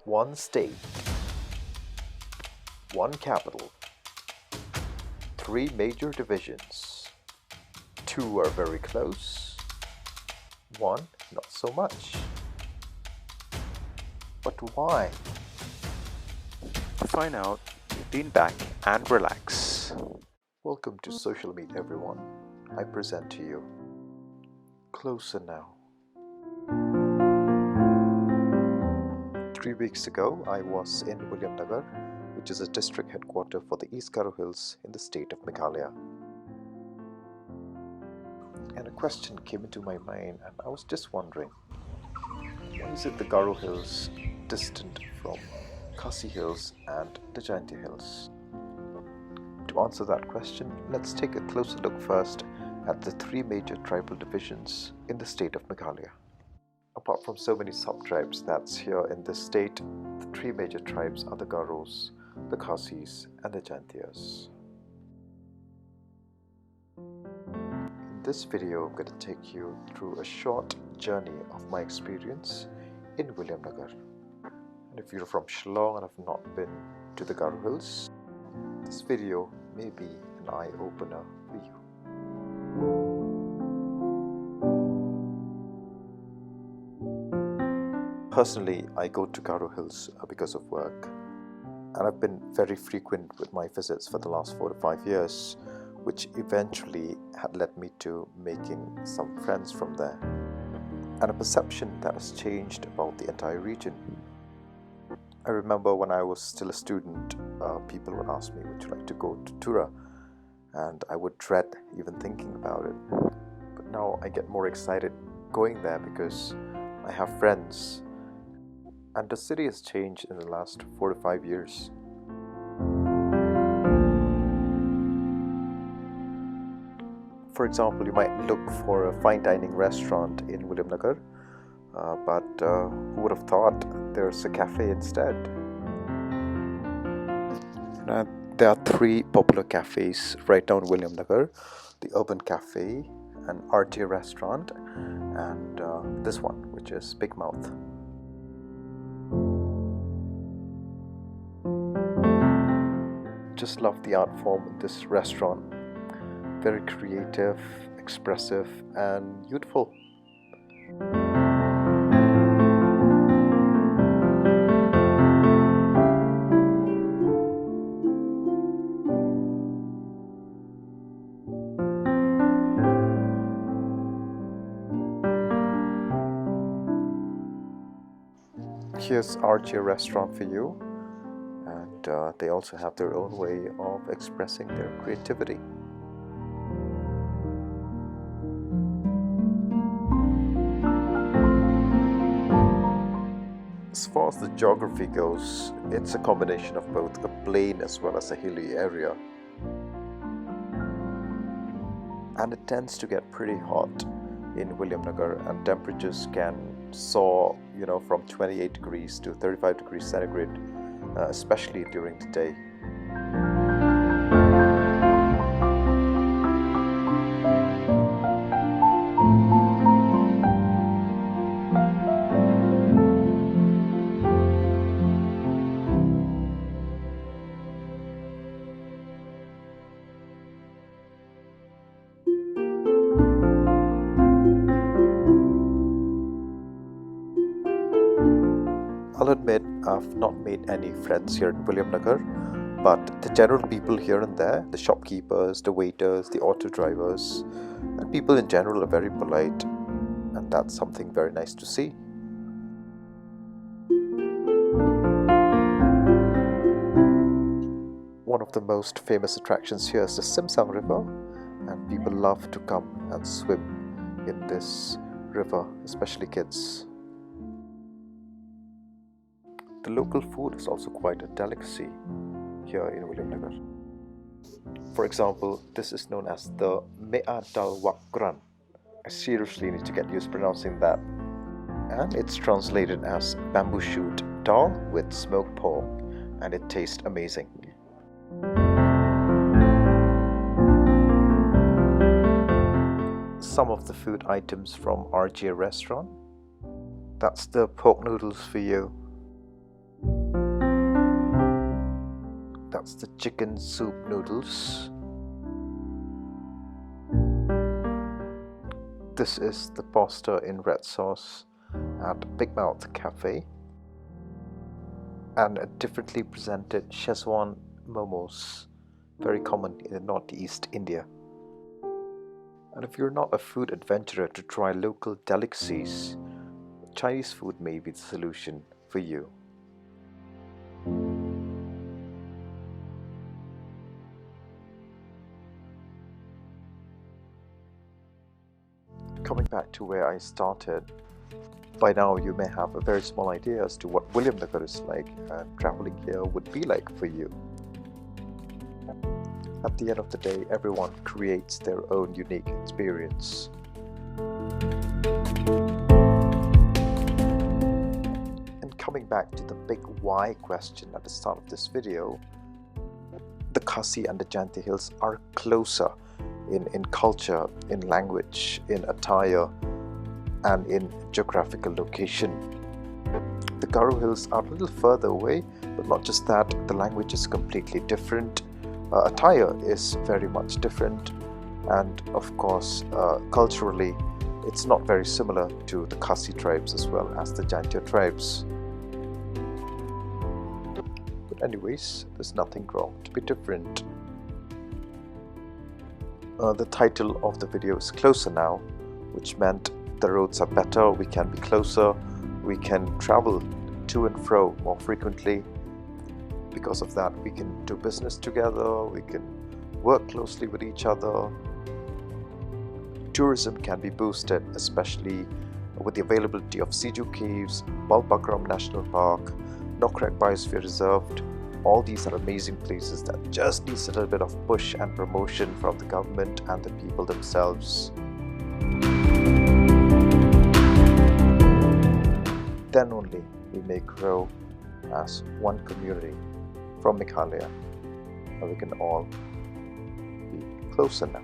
One state, one capital, three major divisions. Two are very close, one not so much. But why? To find out, lean back and relax. Welcome to Social Meet, everyone. I present to you Closer Now. 3 weeks ago, I was in Williamnagar, which is a district headquarters for the East Garo Hills in the state of Meghalaya. And a question came into my mind, and I was just wondering, why is it the Garo Hills distant from Khasi Hills and the Jaintia Hills? To answer that question, let's take a closer look first at the three major tribal divisions in the state of Meghalaya. Apart from so many sub-tribes that's here in this state, the three major tribes are the Garos, the Khasis and the Jaintias. In this video, I'm going to take you through a short journey of my experience in Williamnagar. And if you're from Shillong and have not been to the Garo Hills, this video may be an eye-opener for you. Personally, I go to Garo Hills because of work, and I've been very frequent with my visits for the last 4 to 5 years, which eventually had led me to making some friends from there, and a perception that has changed about the entire region. I remember when I was still a student, people would ask me, would you like to go to Tura? And I would dread even thinking about it. But now I get more excited going there because I have friends. And the city has changed in the last 4 to 5 years. For example, you might look for a fine dining restaurant in Williamnagar, but who would have thought there's a cafe instead? There are three popular cafes right down Williamnagar: the Urban Cafe, an RJ restaurant, and this one, which is Big Mouth. Just love the art form in this restaurant. Very creative, expressive, and youthful. Here's RJ restaurant for you, and they also have their own way of expressing their creativity. As far as the geography goes, it's a combination of both a plain as well as a hilly area, and it tends to get pretty hot in Williamnagar, and temperatures can soar, from 28 degrees to 35 degrees centigrade, especially during the day. I'll admit I've not made any friends here in Williamnagar, but the general people here and there, the shopkeepers, the waiters, the auto drivers, and people in general are very polite, and that's something very nice to see. One of the most famous attractions here is the Simsang River, and people love to come and swim in this river, especially kids. The local food is also quite a delicacy here in Williamnagar. For example, this is known as the Mea Dal Wakran. I seriously need to get used to pronouncing that. And it's translated as bamboo shoot dal with smoked pork, and it tastes amazing. Some of the food items from RJ restaurant. That's the pork noodles for you. That's the chicken soup noodles. This is the pasta in red sauce at Big Mouth Cafe. And a differently presented Szechuan momos, very common in Northeast India. And if you're not a food adventurer to try local delicacies, Chinese food may be the solution for you. Coming back to where I started, by now you may have a very small idea as to what Williamnagar is like and traveling here would be like for you. At the end of the day, everyone creates their own unique experience. And coming back to the big why question at the start of this video, the Khasi and the Jaintia Hills are closer in culture, in language, in attire, and in geographical location. The Garo Hills are a little further away, but not just that, the language is completely different, attire is very much different, and of course culturally it's not very similar to the Khasi tribes as well as the Jaintia tribes. But anyways, there's nothing wrong to be different. The title of the video is Closer Now, which meant the roads are better, we can be closer, we can travel to and fro more frequently. Because of that, we can do business together, we can work closely with each other. Tourism can be boosted, especially with the availability of Siju Caves, Balbakram National Park, Nokrek Biosphere Reserve. All these are amazing places that just need a little bit of push and promotion from the government and the people themselves. Then only we may grow as one community from Meghalaya, and we can all be closer now.